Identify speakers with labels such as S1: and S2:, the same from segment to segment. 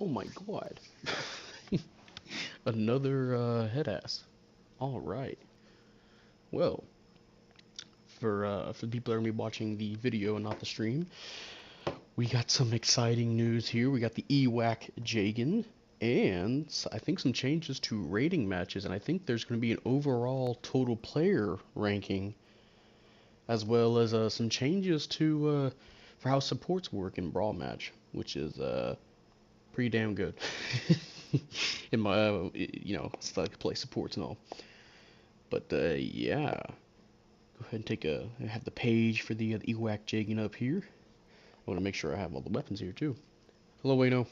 S1: Oh my god. Another head ass. Alright. Well, for the people that are gonna be watching the video and not the stream, we got some exciting news here. We got the EWAC Jegan, and I think some changes to rating matches, and I think there's going to be an overall total player ranking, as well as some changes to for how supports work in Brawl match, which is pretty damn good. In my, it's like play supports and all. But yeah, go ahead and I have the page for the EWAC Jegan up here. I want to make sure I have all the weapons here too. Hello, Wayno.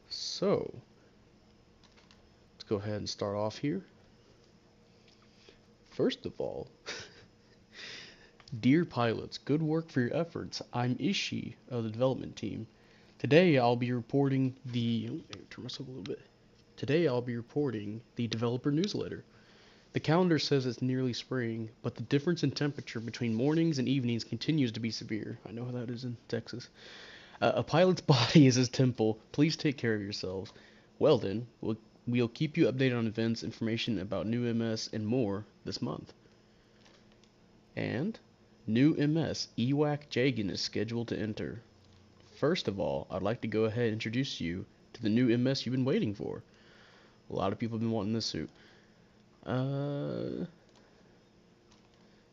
S1: So, let's go ahead and start off here. First of all, dear pilots, good work for your efforts. I'm Ishi of the development team. Today I'll be reporting turn myself a little bit. Today I'll be reporting the developer newsletter. The calendar says it's nearly spring, but the difference in temperature between mornings and evenings continues to be severe. I know how that is in Texas. A pilot's body is his temple. Please take care of yourselves. Well then, we'll keep you updated on events, information about new MS, and more this month. And new MS, EWAC Jegan, is scheduled to enter. First of all, I'd like to go ahead and introduce you to the new MS you've been waiting for. A lot of people have been wanting this suit.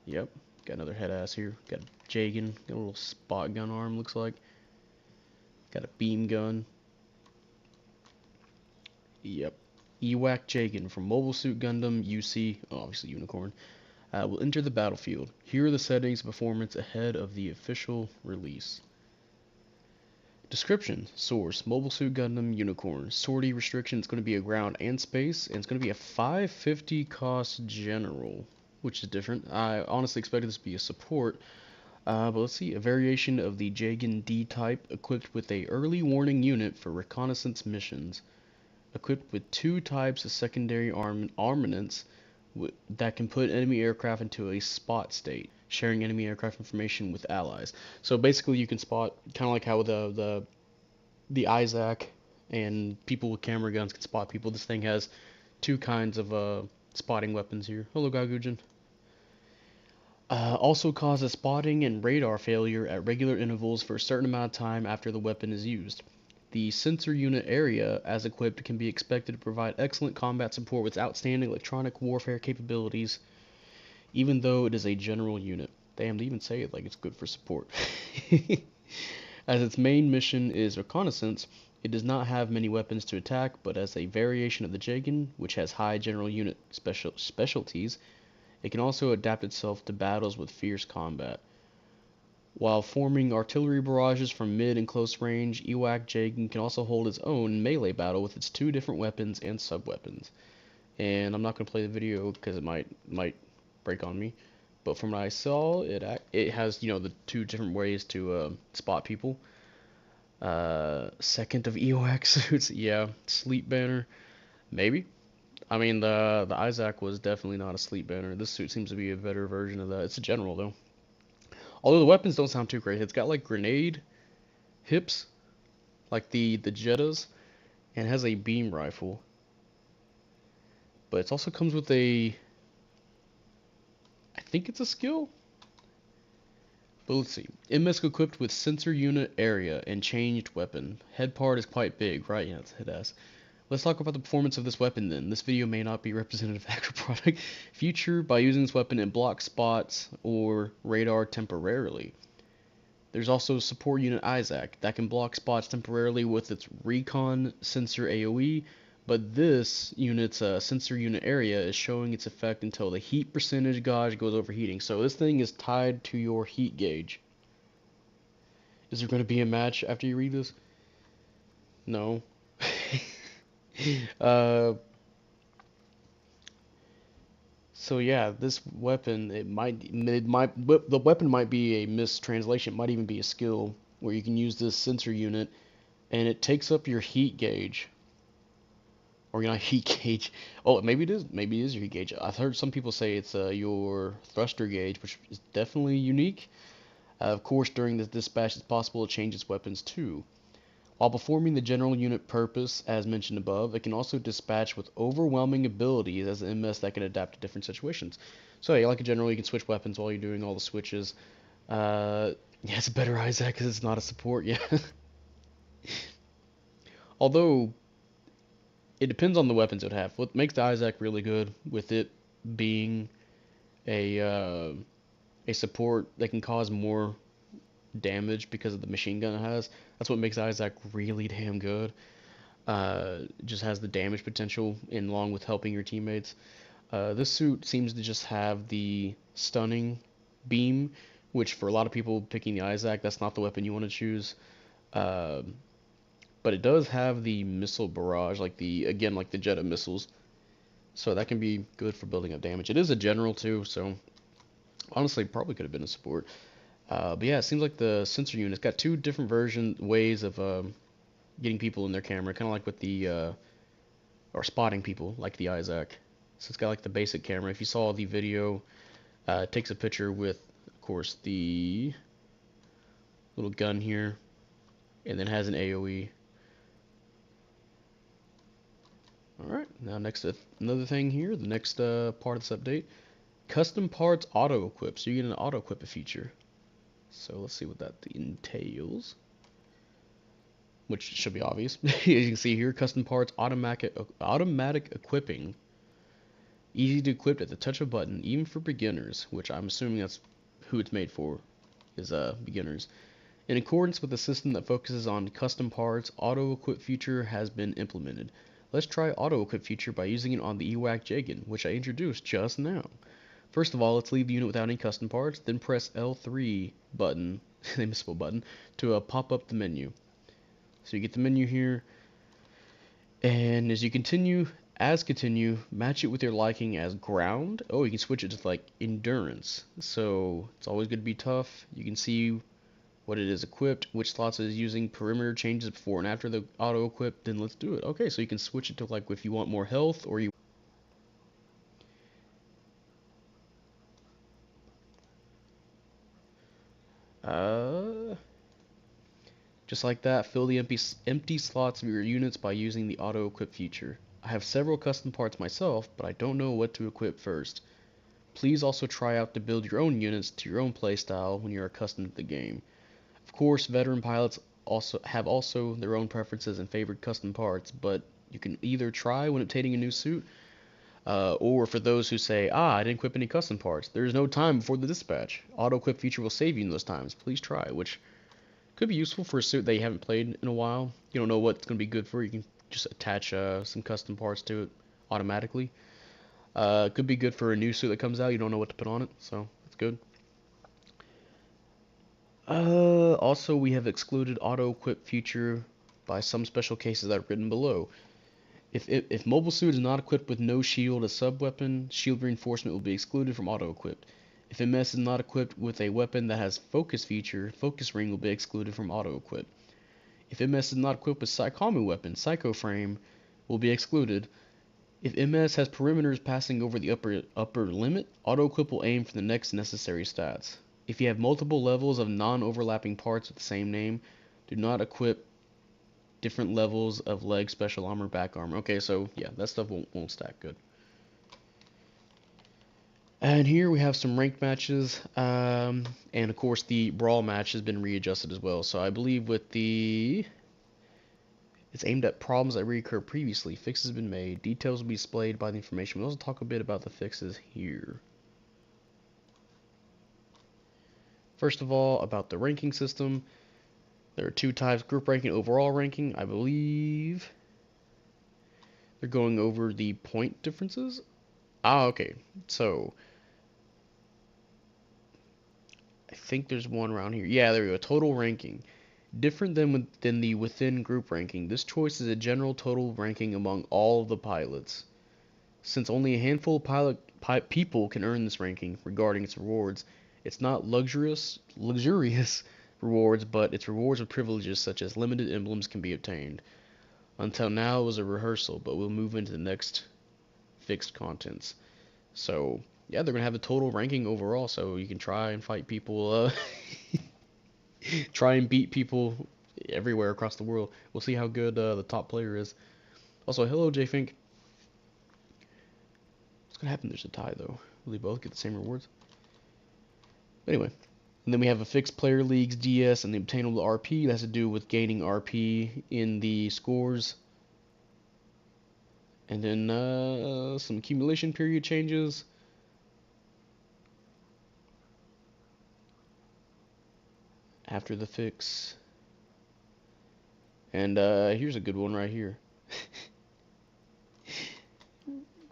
S1: Yep, got another head ass here. Got a Jegan, got a little spot gun arm, looks like. Got a beam gun. Yep. EWAC Jegan from Mobile Suit Gundam UC, obviously Unicorn, will enter the battlefield. Here are the settings of performance ahead of the official release. Description: Source: Mobile Suit Gundam Unicorn. Sortie restriction: it's going to be a ground and space, and it's going to be a 550 cost general, which is different. I honestly expected this to be a support, but let's see. A variation of the Jegan D type, equipped with a early warning unit for reconnaissance missions. Equipped with 2 types of secondary armaments that can put enemy aircraft into a spot state, sharing enemy aircraft information with allies. So basically, you can spot, kind of like how the Isaac and people with camera guns can spot people. This thing has 2 kinds of spotting weapons here. Hello, Gagujin. Also causes spotting and radar failure at regular intervals for a certain amount of time after the weapon is used. The sensor unit area, as equipped, can be expected to provide excellent combat support with outstanding electronic warfare capabilities, even though it is a general unit. Damn, they even say it like it's good for support. As its main mission is reconnaissance, it does not have many weapons to attack, but as a variation of the Jegan, which has high general unit specialties, it can also adapt itself to battles with fierce combat. While forming artillery barrages from mid and close range, EWAC Jegan can also hold its own melee battle with its 2 different weapons and sub-weapons. And I'm not going to play the video because it might break on me. But from what I saw, it has, the 2 different ways to spot people. Second of EWAC suits, yeah, sleep banner, maybe. I mean, the Isaac was definitely not a sleep banner. This suit seems to be a better version of that. It's a general though. Although the weapons don't sound too great. It's got like grenade hips, like the Jettas, and it has a beam rifle. But it also comes with I think it's a skill? But let's see. MS equipped with sensor unit area and changed weapon. Head part is quite big, right? Yeah, it's head ass. Let's talk about the performance of this weapon then. This video may not be representative of actual product. Feature by using this weapon and block spots or radar temporarily. There's also support unit Isaac that can block spots temporarily with its recon sensor AoE, but this unit's sensor unit area is showing its effect until the heat percentage gauge goes overheating. So this thing is tied to your heat gauge. Is there going to be a match after you read this? No. So yeah, this weapon, the weapon might be a mistranslation. It might even be a skill where you can use this sensor unit, and it takes up your heat gauge, or not heat gauge. Oh, maybe it is. Maybe it is your heat gauge. I've heard some people say it's your thruster gauge, which is definitely unique. Of course, during this dispatch, it's possible to change its weapons too. While performing the general unit purpose, as mentioned above, it can also dispatch with overwhelming abilities as an MS that can adapt to different situations. So, yeah, like a general, you can switch weapons while you're doing all the switches. Uh, yeah, it's a better awyea because it's not a support, yeah. Although, it depends on the weapons it would have. What makes the awyea really good with it being a, uh, a support that can cause more damage because of the machine gun it has. That's what makes awyea really damn good. Just has the damage potential in along with helping your teammates. This suit seems to just have the stunning beam, which for a lot of people picking the awyea, that's not the weapon you want to choose. Uh, but it does have the missile barrage, like like the Jetta missiles. So that can be good for building up damage. It is a general too, so honestly probably could have been a support. But yeah, it seems like the sensor unit's got two different ways of getting people in their camera, kind of like with the or spotting people, like the awyea. So it's got like the basic camera. If you saw the video, it takes a picture with, of course, the little gun here, and then has an AOE. Alright, now next another thing here, the next part of this update. Custom parts auto equip. So you get an auto equip feature. So let's see what that entails. Which should be obvious. As you can see here, custom parts automatic equipping. Easy to equip at the touch of a button, even for beginners, which I'm assuming that's who it's made for, is beginners. In accordance with the system that focuses on custom parts, auto equip feature has been implemented. Let's try auto equip feature by using it on the EWAC Jegan, which I introduced just now. First of all, let's leave the unit without any custom parts, then press L3 button, the misspelled button, to pop up the menu. So you get the menu here, and as continue, match it with your liking as ground. Oh, you can switch it to like endurance. So it's always going to be tough. You can see what it is equipped, which slots it is using, perimeter changes before and after the auto equip. Then let's do it. Okay, so you can switch it to like if you want more health or you. Just like that, fill the empty slots of your units by using the auto equip feature. I have several custom parts myself, but I don't know what to equip first. Please also try out to build your own units to your own playstyle when you're accustomed to the game. Of course, veteran pilots also have their own preferences and favorite custom parts, but you can either try when obtaining a new suit, or for those who say, I didn't equip any custom parts, there is no time before the dispatch. Auto equip feature will save you in those times. Please try, which could be useful for a suit that you haven't played in a while. You don't know what's going to be good for. You can just attach some custom parts to it automatically. Could be good for a new suit that comes out. You don't know what to put on it, so that's good. Also, we have excluded auto equip feature by some special cases that are written below. If mobile suit is not equipped with no shield as sub-weapon, shield reinforcement will be excluded from auto equip. If MS is not equipped with a weapon that has focus feature, focus ring will be excluded from auto equip. If MS is not equipped with psychomu weapon, psycho frame will be excluded. If MS has perimeters passing over the upper limit, auto equip will aim for the next necessary stats. If you have multiple levels of non-overlapping parts with the same name, do not equip different levels of leg, special armor, back armor. Okay, so yeah, that stuff won't stack good. And here we have some ranked matches, and of course the Brawl match has been readjusted as well. So I believe with it's aimed at problems that reoccurred previously. Fixes have been made. Details will be displayed by the information. We'll also talk a bit about the fixes here. First of all, about the ranking system. There are two types, group ranking, overall ranking. I believe they're going over the point differences. Okay. So I think there's one around here. Yeah, there we go. Total ranking. Different than the within group ranking, this choice is a general total ranking among all of the pilots. Since only a handful of people can earn this ranking regarding its rewards, it's not luxurious rewards, but it's rewards with privileges such as limited emblems can be obtained. Until now, it was a rehearsal, but we'll move into the next fixed contents. So, yeah, they're gonna have a total ranking overall, so you can try and fight people, try and beat people everywhere across the world. We'll see how good the top player is. Also, hello, J Fink. What's gonna happen? There's a tie though. Will they both get the same rewards? Anyway, and then we have a fixed player leagues DS and the obtainable RP. That has to do with gaining RP in the scores. And then some accumulation period changes. After the fix. And here's a good one right here.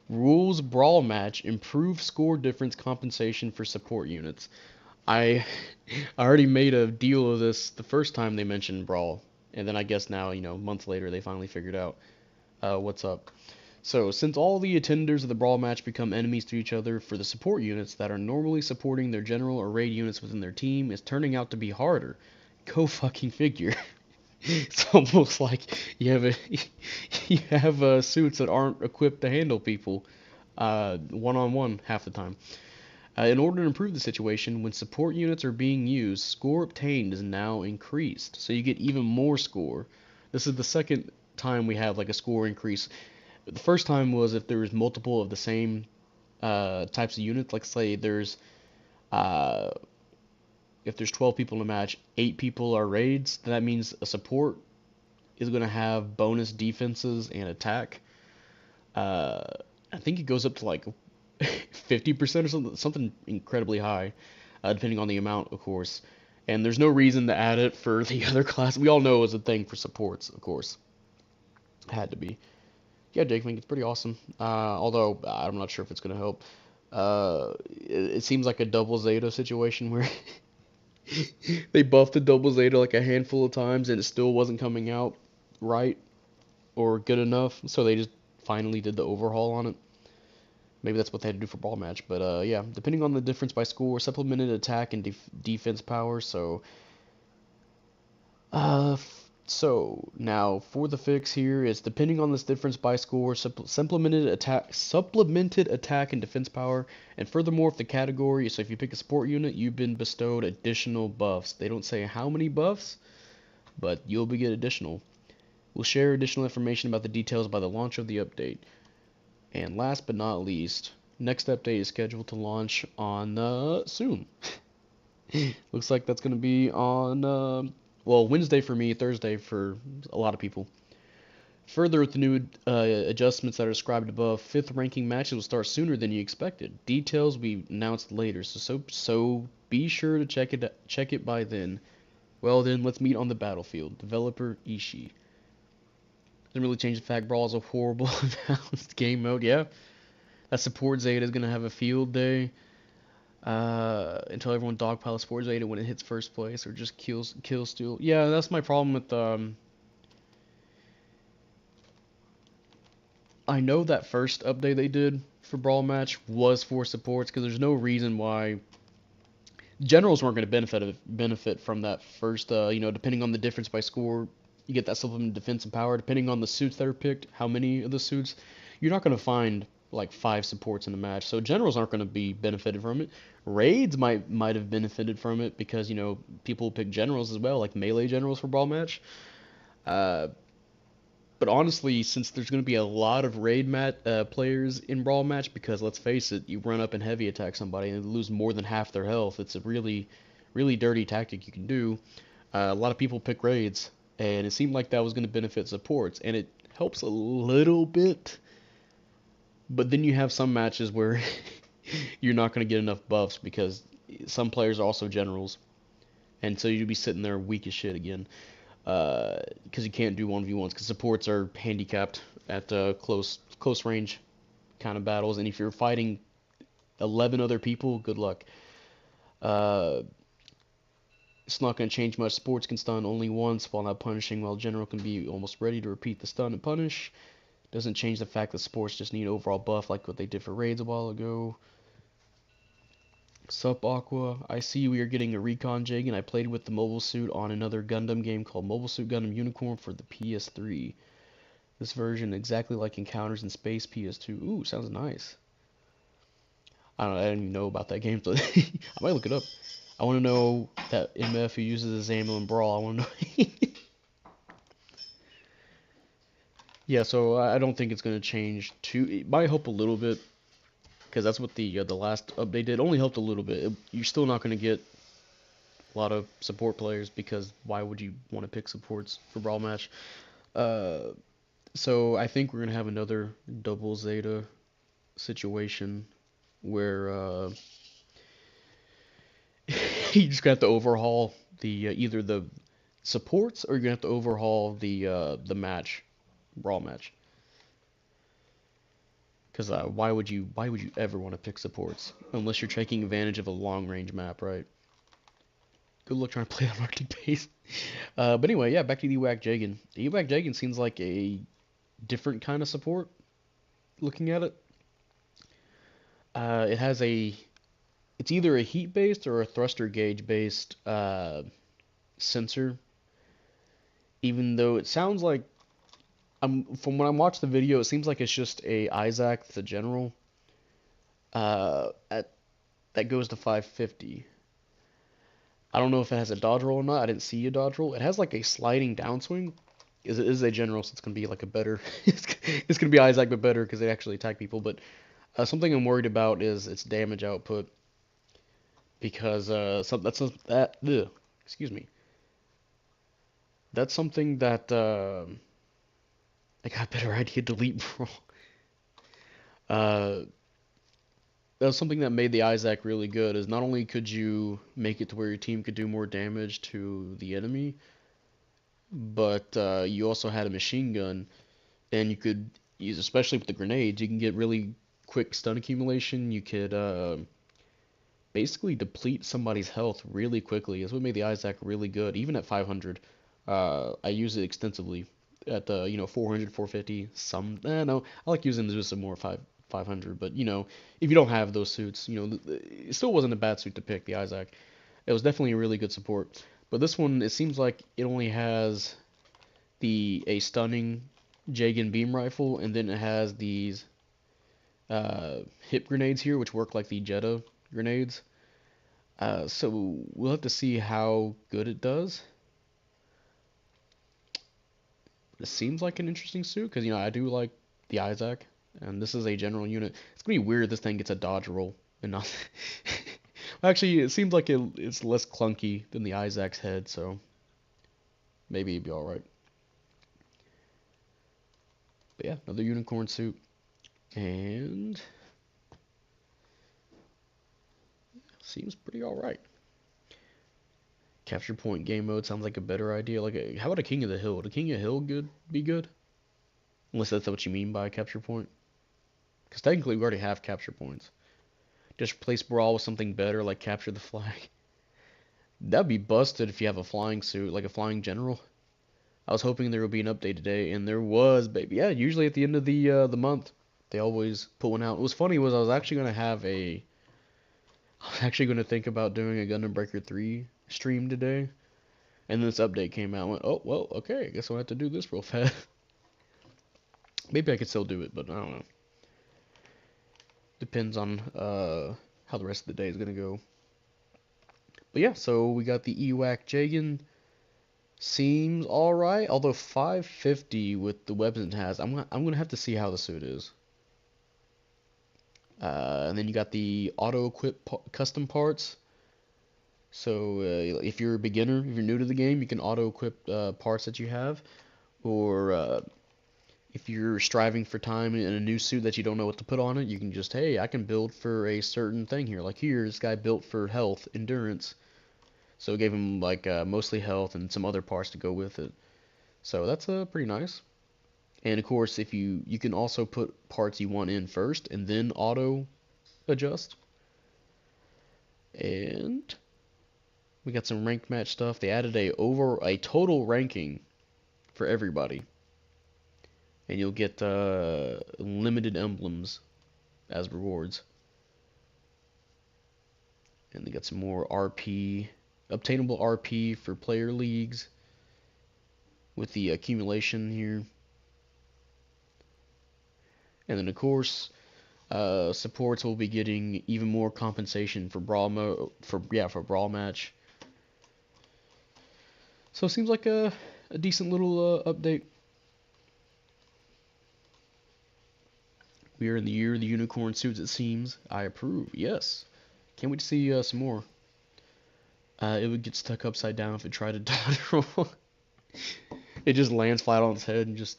S1: Rules Brawl match, improve score difference compensation for support units. I already made a deal of this the first time they mentioned Brawl, and then I guess now, months later, they finally figured out what's up. So, since all the attenders of the Brawl match become enemies to each other, for the support units that are normally supporting their general or raid units within their team, it's turning out to be harder. Go fucking figure. It's almost like you have suits that aren't equipped to handle people one-on-one half the time. In order to improve the situation, when support units are being used, score obtained is now increased, so you get even more score. This is the second time we have like a score increase. The first time was if there was multiple of the same types of units. Like say there's uh, if there's 12 people in a match, 8 people are raids. Then that means a support is going to have bonus defenses and attack. Uh, I think it goes up to like 50% or something incredibly high, depending on the amount, of course. And there's no reason to add it for the other class. We all know it was a thing for supports, of course. Had to be. Yeah, Jake, I think it's pretty awesome. Although I'm not sure if it's gonna help. It seems like a double Zeta situation where they buffed the double Zeta like a handful of times and it still wasn't coming out right or good enough. So they just finally did the overhaul on it. Maybe that's what they had to do for Brawl match. But yeah, depending on the difference by score, supplemented attack and defense power. So now for the fix here is depending on this difference by score, supplemented attack and defense power, and furthermore if the category, so if you pick a support unit, you've been bestowed additional buffs. They don't say how many buffs, but you'll be get additional. We'll share additional information about the details by the launch of the update. And last but not least, next update is scheduled to launch on soon. Looks like that's going to be on Wednesday for me, Thursday for a lot of people. Further, with the new adjustments that are described above, 5th ranking matches will start sooner than you expected. Details will be announced later, so be sure to check it by then. Well then, let's meet on the battlefield. Developer Ishii. Doesn't really change the fact Brawl is a horrible balanced game mode. Yeah, that support Zeta is gonna have a field day. Until everyone dogpiles support Zeta when it hits first place or just kill steal. Yeah, that's my problem with I know that first update they did for Brawl match was for supports because there's no reason why generals weren't going to benefit from that first. Depending on the difference by score, you get that supplement defense and power. Depending on the suits that are picked, how many of the suits, you're not going to find like 5 supports in a match. So generals aren't going to be benefited from it. Raids might have benefited from it because people pick generals as well, like melee generals for Brawl match. But honestly, since there's going to be a lot of raid players in Brawl match, because let's face it, you run up and heavy attack somebody and they lose more than half their health. It's a really, really dirty tactic you can do. A lot of people pick raids, and it seemed like that was going to benefit supports, and it helps a little bit. But then you have some matches where you're not going to get enough buffs because some players are also generals, and so you'd be sitting there weak as shit again. Because you can't do 1v1s because supports are handicapped at close range kind of battles, and if you're fighting 11 other people, good luck. It's not going to change much. Supports can stun only once while not punishing, while general can be almost ready to repeat the stun and punish. Doesn't change the fact that supports just need overall buff like what they did for raids a while ago. Sup Aqua, I see we are getting a recon Jegan. I played with the mobile suit on another Gundam game called Mobile Suit Gundam Unicorn for the PS3. This version exactly like Encounters in Space PS2. Ooh, sounds nice. I didn't even know about that game, so I might look it up. I want to know that MF who uses a Zamel in Brawl. I want to know. Yeah, so I don't think it's going to change too. It might help a little bit because that's what the last update did. Only helped a little bit. You're still not going to get a lot of support players because why would you want to pick supports for Brawl match? Uh, so I think we're going to have another double Zeta situation where you just gonna have to overhaul the either the supports or you're gonna have to overhaul the match, Brawl match. Because why would you ever want to pick supports unless you're taking advantage of a long range map, right? Good luck trying to play on Arctic base. But anyway, yeah, back to the EWAC Jegan. The EWAC Jegan seems like a different kind of support. Looking at it, it has it's either a heat based or a thruster gauge based sensor. Even though it sounds like from when I watched the video, it seems like it's just a Isaac the general at that goes to 550. I don't know if it has a dodge roll or not. I didn't see a dodge roll. It has like a sliding downswing. It is a general, so it's gonna be like a better. It's gonna be Isaac but better because they actually attack people. But something I'm worried about is its damage output because excuse me. That's something that I got a better idea. Delete Brawl. Uh, that was something that made the Isaac really good. Is not only could you make it to where your team could do more damage to the enemy, but you also had a machine gun, and you could use, especially with the grenades, you can get really quick stun accumulation. You could basically deplete somebody's health really quickly. That's what made the Isaac really good, even at 500. I use it extensively at 400, 450. No, I like using this with some more 500. But if you don't have those suits, it still wasn't a bad suit to pick. The Isaac, it was definitely a really good support. But this one, it seems like it only has a stunning Jegan beam rifle, and then it has these hip grenades here, which work like the Jetta grenades. So we'll have to see how good it does. It seems like an interesting suit because I do like the Isaac, and this is a general unit. It's gonna be weird if this thing gets a dodge roll and not. Actually, it seems like it's less clunky than the Isaac's head, so maybe it'd be all right. But yeah, another unicorn suit, and seems pretty all right. Capture point game mode sounds like a better idea. How about a King of the Hill? Would a King of the Hill be good? Unless that's what you mean by capture point. Because technically we already have capture points. Just replace Brawl with something better like capture the flag. That'd be busted if you have a flying suit, like a flying general. I was hoping there would be an update today, and there was, baby. Yeah, usually at the end of the month, they always put one out. What was funny was I was actually gonna think about doing a Gundam Breaker 3 stream today, and then this update came out. I went, oh well, okay, I guess I'll have to do this real fast. Maybe I could still do it, but I don't know. Depends on how the rest of the day is gonna go. But yeah, so we got the EWAC Jegan. Seems all right, although 550 with the weapons it has, I'm gonna have to see how the suit is. And then you got the auto equip custom parts. So if you're a beginner, if you're new to the game, you can auto equip parts that you have, or if you're striving for time in a new suit that you don't know what to put on it, you can just, hey, I can build for a certain thing here. Like here, this guy built for health, endurance. So it gave him like mostly health and some other parts to go with it. So that's pretty nice. And of course, if you can also put parts you want in first and then auto adjust. And we got some ranked match stuff. They added a total ranking for everybody. And you'll get limited emblems as rewards. And they got some more RP, obtainable RP for player leagues with the accumulation here. And then of course, Supports will be getting even more compensation for Brawl match. So it seems like a decent little update. We are in the year of the unicorn suits, it seems. I approve. Yes. Can't wait to see some more. It would get stuck upside down if it tried to dodge roll. It just lands flat on its head and just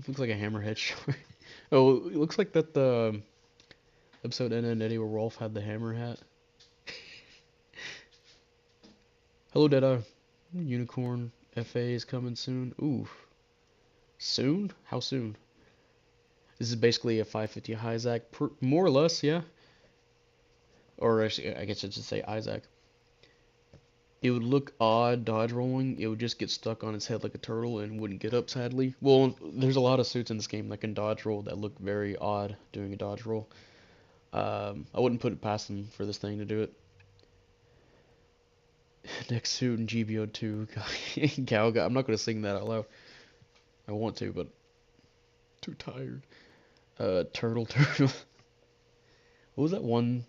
S1: looks like a hammerhead shark. Oh, it looks like that the episode Anna and Eddie where Rolf had the hammer hat. Hello, Deadeye. Unicorn FA is coming soon. Ooh. Soon? How soon? This is basically a 550 Isaac, more or less, yeah. Or actually, I guess I should say Isaac. It would look odd dodge rolling. It would just get stuck on its head like a turtle and wouldn't get up, sadly. Well, there's a lot of suits in this game that can dodge roll that look very odd doing a dodge roll. I wouldn't put it past them for this thing to do it. Next suit in GBO2. Galga. I'm not going to sing that out loud. I want to, but too tired. Turtle. What was that one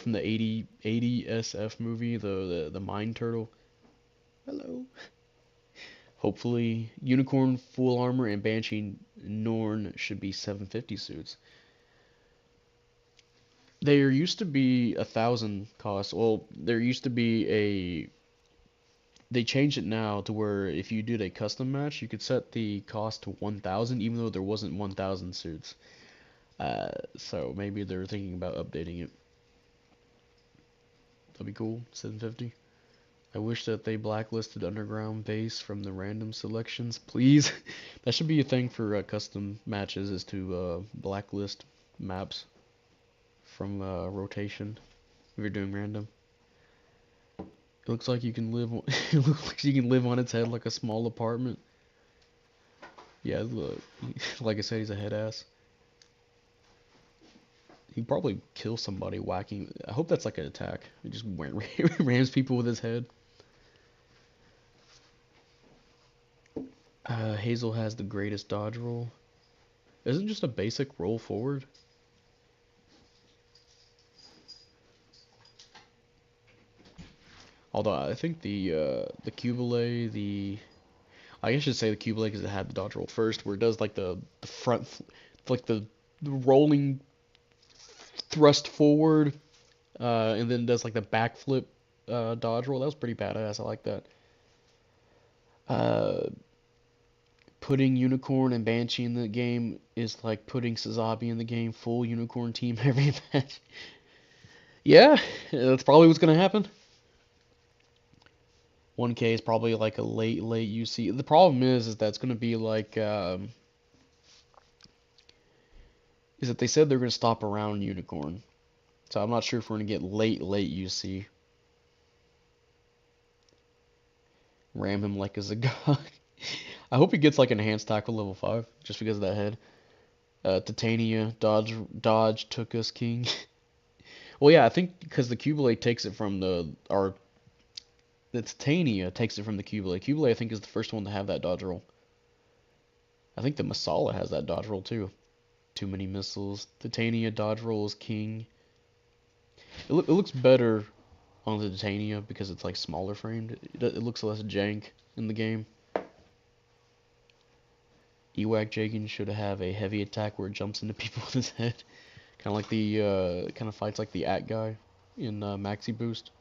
S1: from the 80 SF movie? The mine turtle. Hello. Hopefully, Unicorn full armor and Banshee Norn should be 750 suits. There used to be 1,000 cost. Well, there used to be a. They changed it now to where if you did a custom match, you could set the cost to 1,000, even though there wasn't 1,000 suits. So maybe they're thinking about updating it. That'd be cool. 750. I wish that they blacklisted Underground Base from the random selections, please. That should be a thing for custom matches, is to blacklist maps from rotation if you're doing random. It looks like you can live. It looks like you can live on its head like a small apartment. Yeah, look. Like I said, he's a head ass. He'd probably kill somebody whacking. I hope that's like an attack. He just rams people with his head. Hazel has the greatest dodge roll. Isn't just a basic roll forward? Although I think the Cubile, I guess I should say the Cubile because it had the dodge roll first, where it does like the front, like the rolling thrust forward, and then does like the backflip dodge roll. That was pretty badass. I like that. Putting Unicorn and Banshee in the game is like putting Sazabi in the game. Full Unicorn team every match. Yeah, that's probably what's gonna happen. 1K is probably like a late UC. The problem is that it's gonna be like is that they said they're gonna stop around Unicorn, so I'm not sure if we're gonna get late UC. Ram him like a Zagog. I hope he gets like enhanced tackle level 5 just because of that head. Titania, dodge took us king. Well, yeah, I think because the Cubile takes it from the Titania takes it from the Cubile. Cubile, I think, is the first one to have that dodge roll. I think the Masala has that dodge roll too. Too many missiles. Titania dodge roll is king. It looks better on the Titania because it's like smaller framed. It looks less jank in the game. EWAC Jegan should have a heavy attack where it jumps into people with his head. Kind of like the kind of fights like the At guy in Maxi Boost.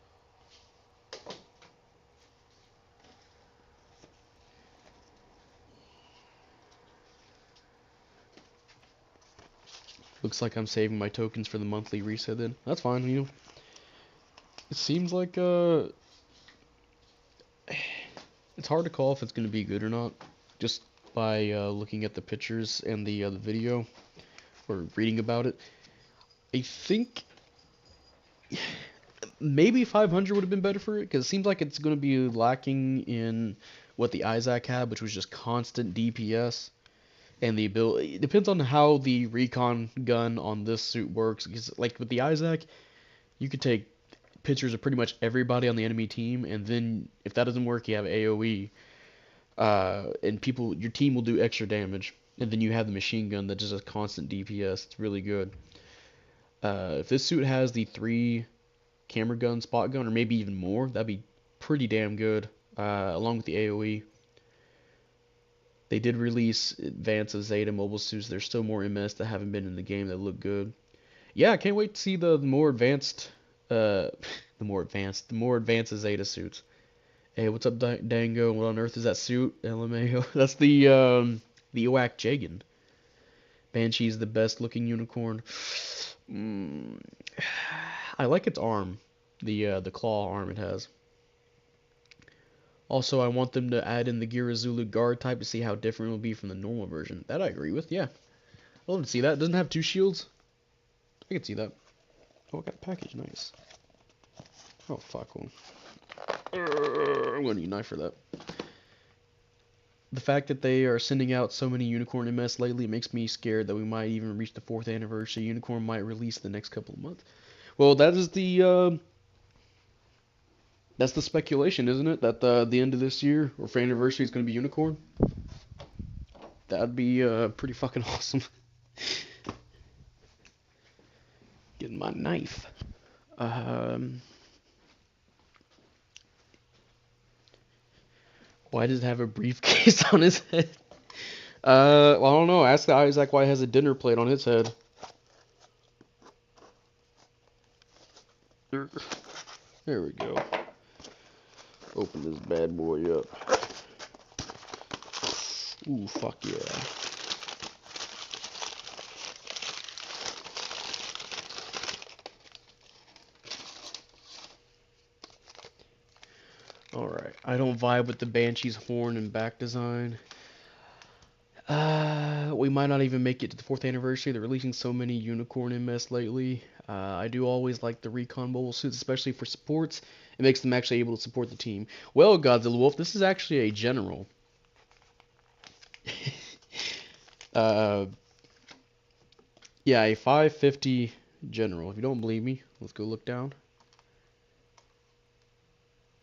S1: Looks like I'm saving my tokens for the monthly reset then. That's fine, you know. It seems like it's hard to call if it's going to be good or not just by looking at the pictures and the video or reading about it. I think maybe 500 would have been better for it because it seems like it's going to be lacking in what the Isaac had, which was just constant DPS. And the ability, it depends on how the recon gun on this suit works. Because, like with the Isaac, you could take pictures of pretty much everybody on the enemy team, and then if that doesn't work, you have AOE, and your team will do extra damage, and then you have the machine gun that just has constant DPS. It's really good. If this suit has the 3 camera gun, spot gun, or maybe even more, that'd be pretty damn good. Along with the AoE. They did release Advanced of Zeta mobile suits. There's still more MS that haven't been in the game that look good. Yeah, I can't wait to see the more advanced, the more advanced Zeta suits. Hey, what's up, Dango? What on earth is that suit? LMAO. That's the EWAC Jegan. Banshee's the best looking unicorn. Mm, I like its arm, the claw arm it has. Also, I want them to add in the Girazulu guard type to see how different it will be from the normal version. That I agree with, yeah. I love to see that. It doesn't have 2 shields. I can see that. Oh, I got a package. Nice. Oh, fuck. Well, I'm going to need a knife for that. The fact that they are sending out so many Unicorn MS lately makes me scared that we might even reach the 4th anniversary. Unicorn might release the next couple of months. Well, that is that's the speculation, isn't it? That the end of this year or for anniversary is going to be Unicorn. That'd be pretty fucking awesome. Getting my knife. Why does it have a briefcase on his head? Well, I don't know. Ask Isaac why he has a dinner plate on his head. There we go. Open this bad boy up. Ooh, fuck yeah. Alright, I don't vibe with the Banshee's horn and back design. We might not even make it to the 4th anniversary. They're releasing so many Unicorn MS lately. I do always like the Recon mobile suits, especially for supports. It makes them actually able to support the team. Well, Godzilla Wolf, this is actually a general. Yeah, a 550 general. If you don't believe me, let's go look down.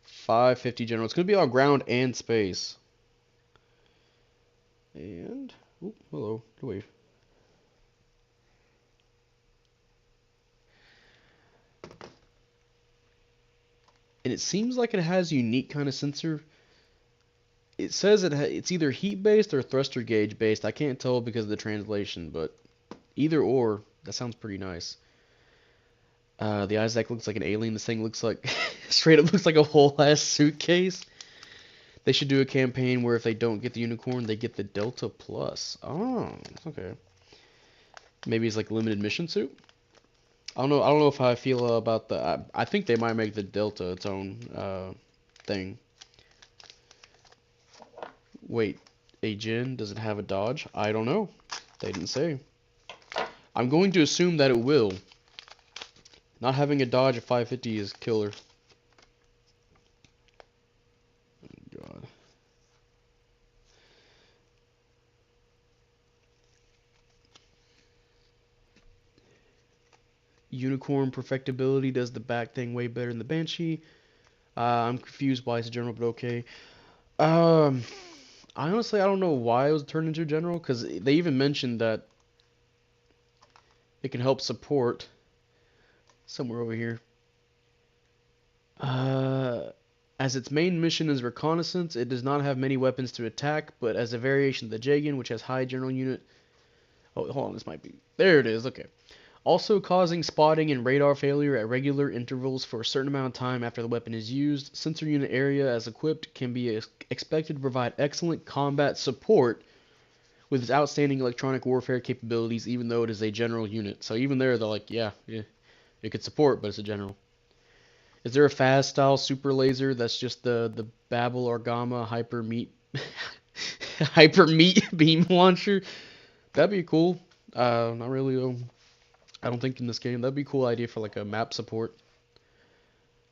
S1: 550 general. It's going to be on ground and space. And, oh, hello, wave. And it seems like it has a unique kind of sensor. It says it's either heat based or thruster gauge based. I can't tell because of the translation, but either or, that sounds pretty nice. The Isaac looks like an alien. This thing looks like straight up looks like a whole ass suitcase. They should do a campaign where if they don't get the unicorn, they get the Delta Plus. Oh, okay. Maybe it's like limited mission suit. I don't know if how I feel about the. I think they might make the Delta its own thing. Wait, a Jin, does it have a dodge? I don't know. They didn't say. I'm going to assume that it will. Not having a dodge at 550 is killer. Oh, God. Unicorn perfectibility does the back thing way better than the Banshee. I'm confused why it's a general, but okay. Honestly, I don't know why it was turned into a general, because they even mentioned that it can help support somewhere over here. As its main mission is reconnaissance, it does not have many weapons to attack, but as a variation of the Jegan, which has high general unit. Oh, hold on, this might be. There it is, okay. Also causing spotting and radar failure at regular intervals for a certain amount of time after the weapon is used. Sensor unit area, as equipped, can be expected to provide excellent combat support with its outstanding electronic warfare capabilities, even though it is a general unit. So even there, they're like, yeah, it could support, but it's a general. Is there a Phas style super laser that's just the Babel Orgama hyper meat beam launcher? That'd be cool. Not really. I don't think in this game. That'd be a cool idea for like a map support.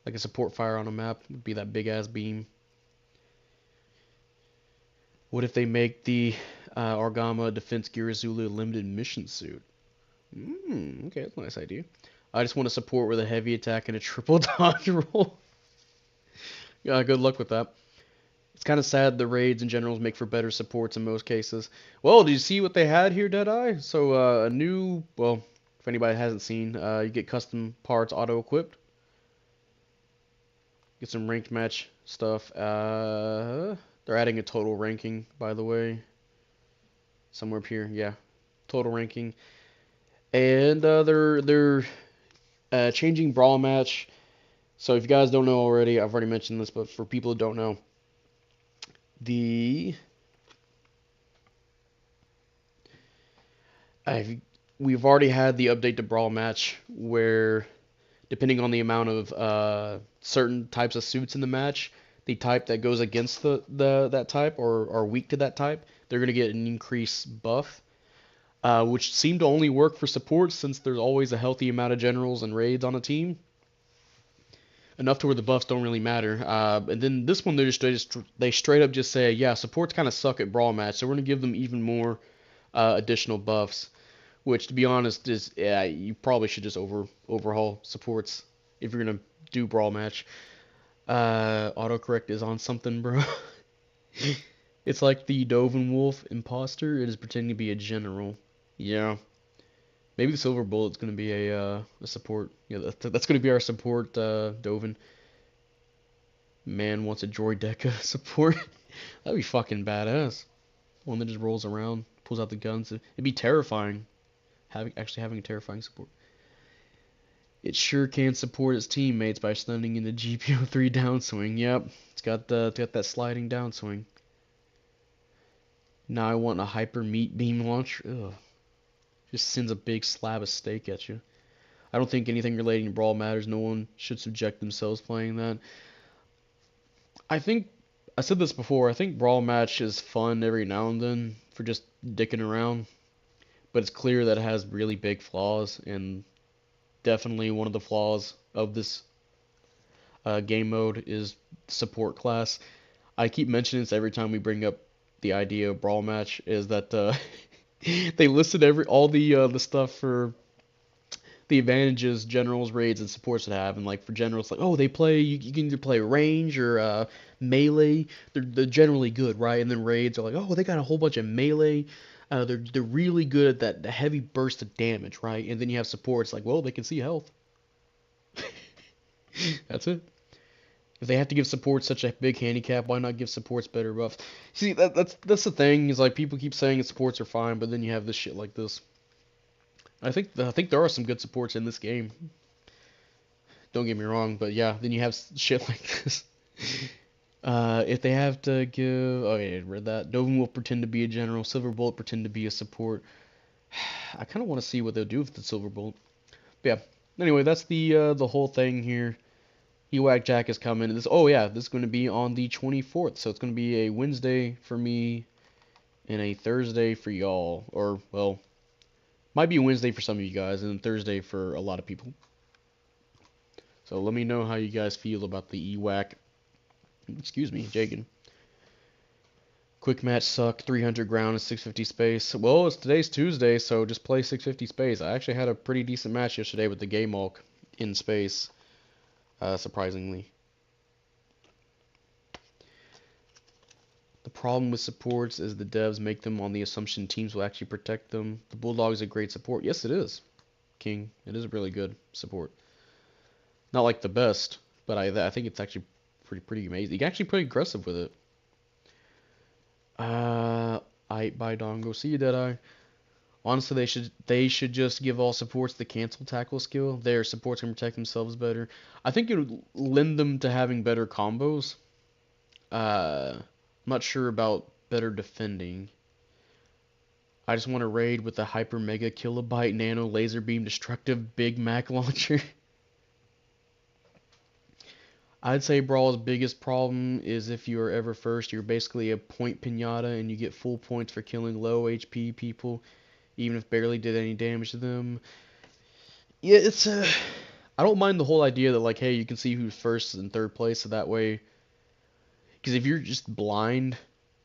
S1: Like a support fire on a map would be that big ass beam. What if they make the Orgama Defense Girazulu limited mission suit? Okay, that's a nice idea. I just want to support with a heavy attack and a triple dodge roll. Yeah, good luck with that. It's kind of sad the raids and generals make for better supports in most cases. Well, did you see what they had here, Deadeye? So, a new, well, If anybody hasn't seen, you get custom parts auto-equipped. Get some ranked match stuff. They're adding a total ranking, by the way. Somewhere up here, yeah. Total ranking. And they're changing Brawl match. So if you guys don't know already, I've already mentioned this, but for people who don't know, the we've already had the update to Brawl match where, depending on the amount of certain types of suits in the match, the type that goes against the that type or are weak to that type, they're gonna get an increased buff. Which seem to only work for support since there's always a healthy amount of generals and raids on a team. Enough to where the buffs don't really matter. And then this one, they straight up just say, yeah, supports kind of suck at Brawl match, so we're gonna give them even more additional buffs. Which, to be honest, is yeah, you probably should just overhaul supports if you're gonna do Brawl match. Autocorrect is on something, bro. It's like the Dovin Wolf imposter. It is pretending to be a general. Yeah. Maybe the Silver Bullet's gonna be a support. Yeah, that's gonna be our support, Dovin. Man wants a Droideka support. That'd be fucking badass. One that just rolls around, pulls out the guns. It'd be terrifying. Actually having a terrifying support. It sure can support its teammates by stunning in the GBO3 downswing. Yep, it's got that sliding downswing. Now I want a hyper meat beam launcher. Ugh. Just sends a big slab of steak at you. I don't think anything relating to Brawl matters. No one should subject themselves playing that. I think I said this before. I think Brawl match is fun every now and then for just dicking around, but it's clear that it has really big flaws, and definitely one of the flaws of this game mode is support class. I keep mentioning this every time we bring up the idea of Brawl match, is that they listed all the stuff for the advantages generals, raids, and supports would have, and like for generals, like, oh, they play, you can either play range or melee. They're generally good, right? And then raids are like, oh, they got a whole bunch of melee. They're really good at that the heavy burst of damage, right? And then you have supports like, well, they can see health. That's it. If they have to give supports such a big handicap, why not give supports better buffs? See, that's the thing, is like people keep saying supports are fine, but then you have this shit like this. I think there are some good supports in this game. Don't get me wrong, but yeah, then you have shit like this. If they have to give, oh yeah, I read that. Dovin will pretend to be a general. Silver Bullet pretend to be a support. I kind of want to see what they'll do with the Silver Bullet. But yeah. Anyway, that's the whole thing here. EWAC Jack is coming. Oh yeah, this is going to be on the 24th, so it's going to be a Wednesday for me and a Thursday for y'all, or well, might be Wednesday for some of you guys and Thursday for a lot of people. So let me know how you guys feel about the EWAC. Excuse me, Jegan. Quick match suck. 300 ground and 650 space. Well, today's Tuesday, so just play 650 space. I actually had a pretty decent match yesterday with the Game Hulk in space. Surprisingly. The problem with supports is the devs make them on the assumption teams will actually protect them. The Bulldog is a great support. Yes, it is, King. It is a really good support. Not like the best, but I think it's actually pretty amazing. You can actually pretty aggressive with it. I by Dongo. See you, Deadeye. Honestly, they should just give all supports the cancel tackle skill. Their supports can protect themselves better. I think it would lend them to having better combos. I'm not sure about better defending. I just want to raid with the Hyper Mega Kilobyte Nano Laser Beam Destructive Big Mac Launcher. I'd say Brawl's biggest problem is if you are ever first, you're basically a point pinata and you get full points for killing low HP people, even if barely did any damage to them. Yeah, I don't mind the whole idea that, like, hey, you can see who's first and third place, so that way, because if you're just blind,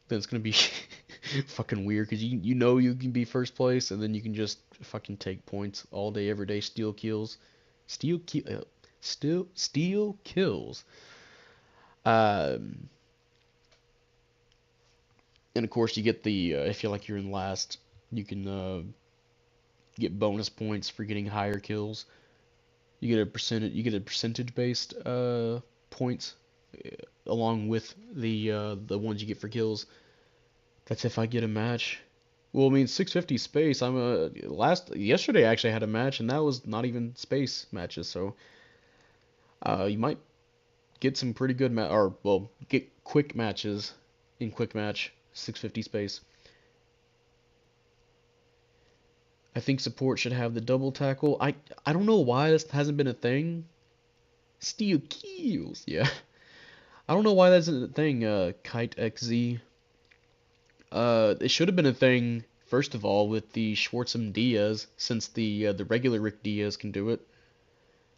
S1: then it's gonna be fucking weird, because you know you can be first place, and then you can just fucking take points all day, every day, steal kills. Steal kills. And of course you get the if you like you're in last, you can get bonus points for getting higher kills. You get a percentage based points along with the ones you get for kills. That's if I get a match. Well, I mean 650 space. Yesterday I actually had a match and that was not even space matches. So you might get some pretty good or well get quick matches in quick match 650 space. I think support should have the double tackle. I don't know why this hasn't been a thing. Steal kills, yeah. I don't know why that's a thing. Kite XZ. It should have been a thing first of all with the Schwartzem Diaz, since the regular Rick Diaz can do it.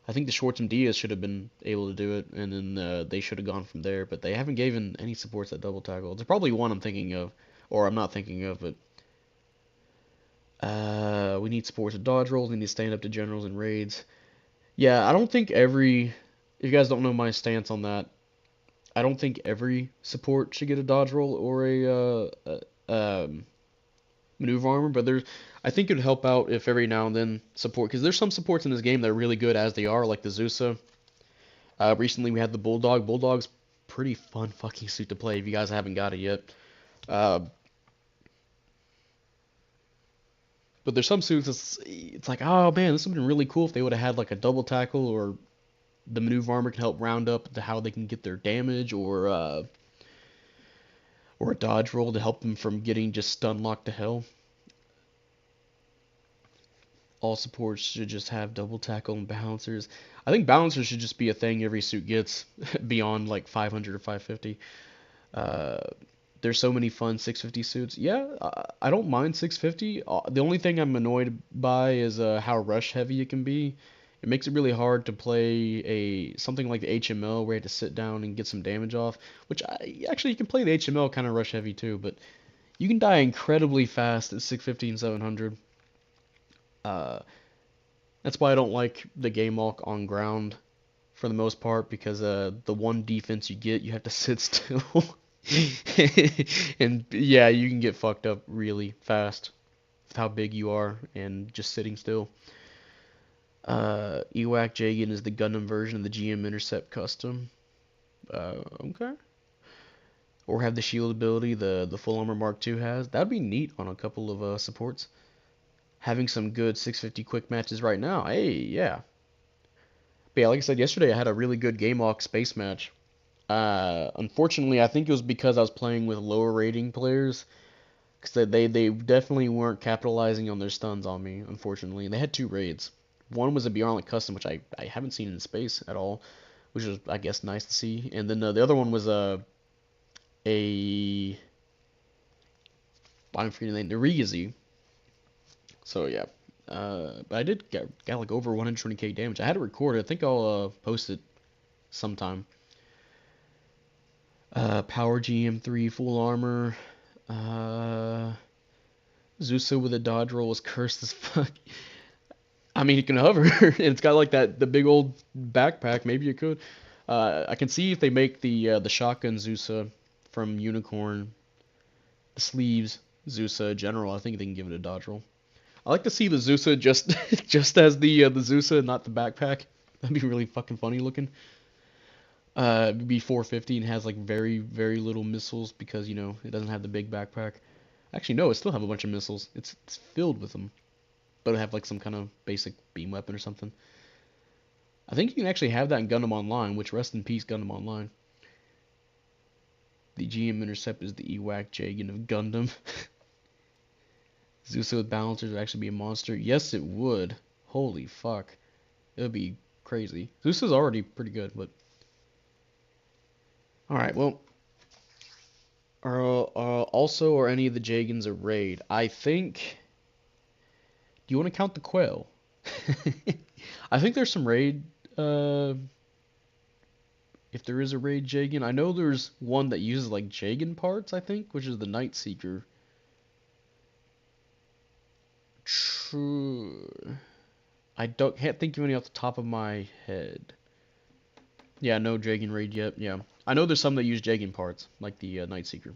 S1: I think the Schwartzem Diaz should have been able to do it, and then they should have gone from there. But they haven't given any supports that double tackle. There's probably one I'm thinking of, or I'm not thinking of, but we need supports to dodge rolls. We need to stand up to generals and raids. Yeah, I don't think every. If you guys don't know my stance on that, I don't think every support should get a dodge roll or maneuver armor, but I think it would help out if every now and then support, because there's some supports in this game that are really good as they are, like the Zusa. Recently we had the Bulldog. Bulldog's pretty fun fucking suit to play if you guys haven't got it yet. Uh, but there's some suits it's like, oh man, this would have been really cool if they would have had like a double tackle, or the maneuver armor can help round up to how they can get their damage, or a dodge roll to help them from getting just stun locked to hell. All supports should just have double tackle and balancers. I think balancers should just be a thing every suit gets beyond like 500 or 550. Uh, there's so many fun 650 suits. Yeah, I don't mind 650. The only thing I'm annoyed by is how rush heavy it can be. It makes it really hard to play something like the HML where you have to sit down and get some damage off. Which actually you can play the HML kind of rush heavy too, but you can die incredibly fast at 650 and 700. Uh, that's why I don't like the game walk on ground for the most part, because the one defense you get, you have to sit still. And yeah, you can get fucked up really fast with how big you are and just sitting still. EWAC Jegan is the Gundam version of the GM Intercept custom. Okay. Or have the shield ability the Full Armor Mark II has. That'd be neat on a couple of supports. Having some good 650 quick matches right now. Hey, yeah. But yeah, like I said yesterday, I had a really good Game Walk space match. Unfortunately, I think it was because I was playing with lower rating players, because they definitely weren't capitalizing on their stuns on me, unfortunately. And they had two raids. One was a Beyond Like custom, which I haven't seen in space at all, which was, I guess, nice to see. And then the other one was I'm forgetting the name, the Rigazi. So yeah. But I did got like over 120k damage. I had it recorded. I think I'll post it sometime. Power GM3 full armor. Zusa with a dodge roll is cursed as fuck. I mean, it can hover, and it's got like the big old backpack. Maybe it could. I can see if they make the shotgun Zusa from Unicorn, the sleeves Zusa general. I think they can give it a dodge roll. I like to see the Zusa just just as the Zusa, not the backpack. That'd be really fucking funny looking. It'd be 450 and has like very very little missiles, because you know it doesn't have the big backpack. Actually, no, it still have a bunch of missiles. It's filled with them, but it have like some kind of basic beam weapon or something. I think you can actually have that in Gundam Online, which rest in peace Gundam Online. The GM Intercept is the EWAC Jegan of Gundam. Zusa with balancers would actually be a monster. Yes, it would. Holy fuck. It would be crazy. Zusa's already pretty good, but... Alright, well... also, are any of the Jagans a raid? I think... Do you want to count the Quail? I think there's some raid... if there is a raid Jegan. I know there's one that uses, like, Jegan parts, I think, which is the Night Seeker. True. Can't think of any off the top of my head. Yeah, no Jegan raid yet. Yeah, I know there's some that use Jegan parts, like the Night Seeker.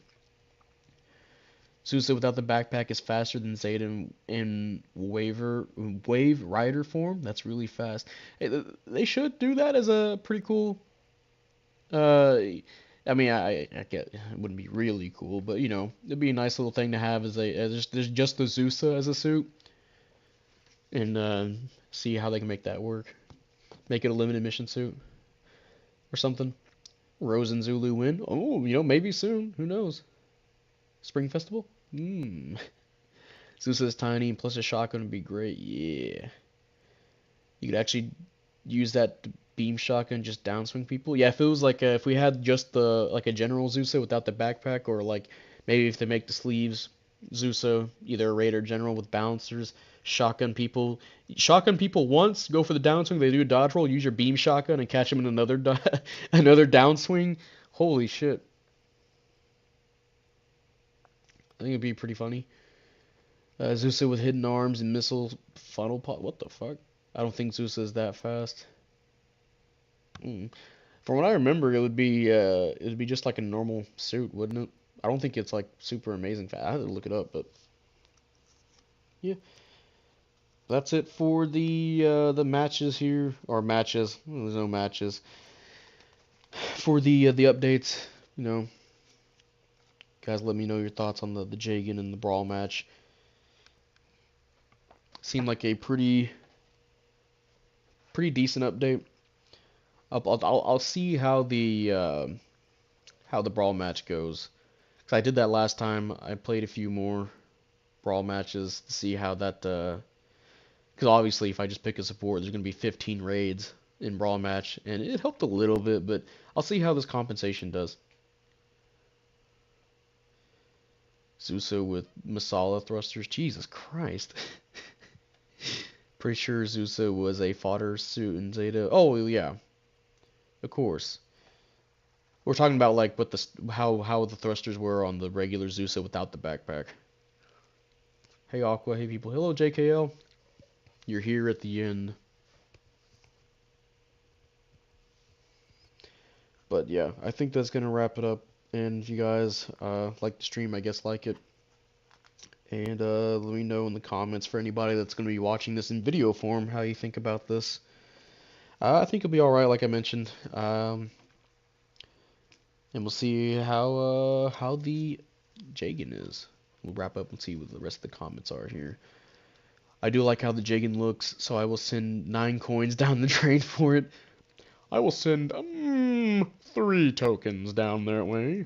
S1: Zusa without the backpack is faster than Zeta in Wave Rider form. That's really fast. They should do that as a pretty cool. Uh, I mean, I get it wouldn't be really cool, but you know, it'd be a nice little thing to have as just the Zusa as a suit, and see how they can make that work. Make it a limited mission suit or something. Rose and Zulu win. Oh, you know, maybe soon. Who knows? Spring Festival? Hmm. Zeus tiny and plus a shotgun would be great. Yeah. You could actually use that beam shotgun just downswing people. Yeah, if it was like if we had just the like a general Zusa without the backpack, or like maybe if they make the sleeves Zusa, either a raid or general with bouncers, shotgun people. Shotgun people once, go for the downswing, they do a dodge roll, use your beam shotgun and catch them in another another downswing. Holy shit. I think it'd be pretty funny. Zusa with hidden arms and missile funnel pot. What the fuck? I don't think Zusa is that fast. Mm. From what I remember, it would be just like a normal suit, wouldn't it? I don't think it's like super amazing fast. I had to look it up, but yeah, that's it for the matches here, or matches. Well, there's no matches for the updates. You know, guys, let me know your thoughts on the Jegan and the Brawl match. Seemed like a pretty decent update. I'll see how the Brawl match goes. Cause I did that last time. I played a few more Brawl matches to see how that. Because obviously, if I just pick a support, there's gonna be 15 raids in Brawl match, and it helped a little bit. But I'll see how this compensation does. Zusa with Masala thrusters. Jesus Christ. Pretty sure Zusa was a fodder suit in Zeta. Oh yeah, of course. We're talking about like what the how the thrusters were on the regular Zusa without the backpack. Hey Aqua, hey people. Hello JKL. You're here at the end. But yeah, I think that's gonna wrap it up. And if you guys like the stream, I guess like it. And let me know in the comments for anybody that's gonna be watching this in video form how you think about this. I think it'll be alright, like I mentioned. And we'll see how the Jegan is. We'll wrap up and see what the rest of the comments are here. I do like how the Jegan looks, so I will send 9 coins down the drain for it. I will send 3 tokens down that way.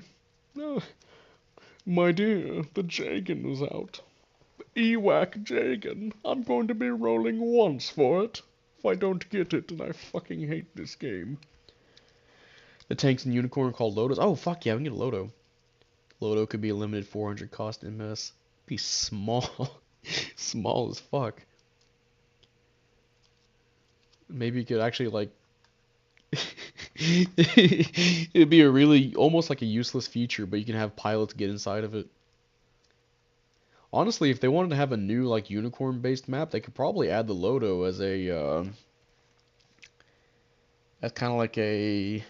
S1: My dear, the Jegan is out. EWAC Jegan. I'm going to be rolling once for it. If I don't get it, then I fucking hate this game. The tanks and unicorn called Lotos. Oh, fuck yeah, we can get a Loto. Loto could be a limited 400 cost MS. Be small. Small as fuck. Maybe you could actually, like... It'd be a really, almost like a useless feature, but you can have pilots get inside of it. Honestly, if they wanted to have a new, like, unicorn-based map, they could probably add the Loto as a, as kind of like a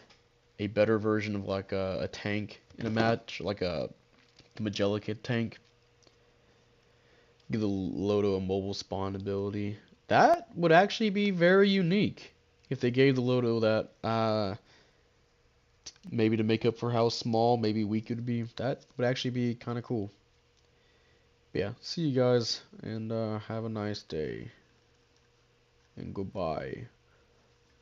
S1: better version of, like, a tank in a match, like a Magellika tank. Give the Loto a mobile spawn ability. That would actually be very unique if they gave the Loto that, maybe to make up for how small, maybe weak it would be. That would actually be kind of cool. But yeah, see you guys, and have a nice day, and goodbye.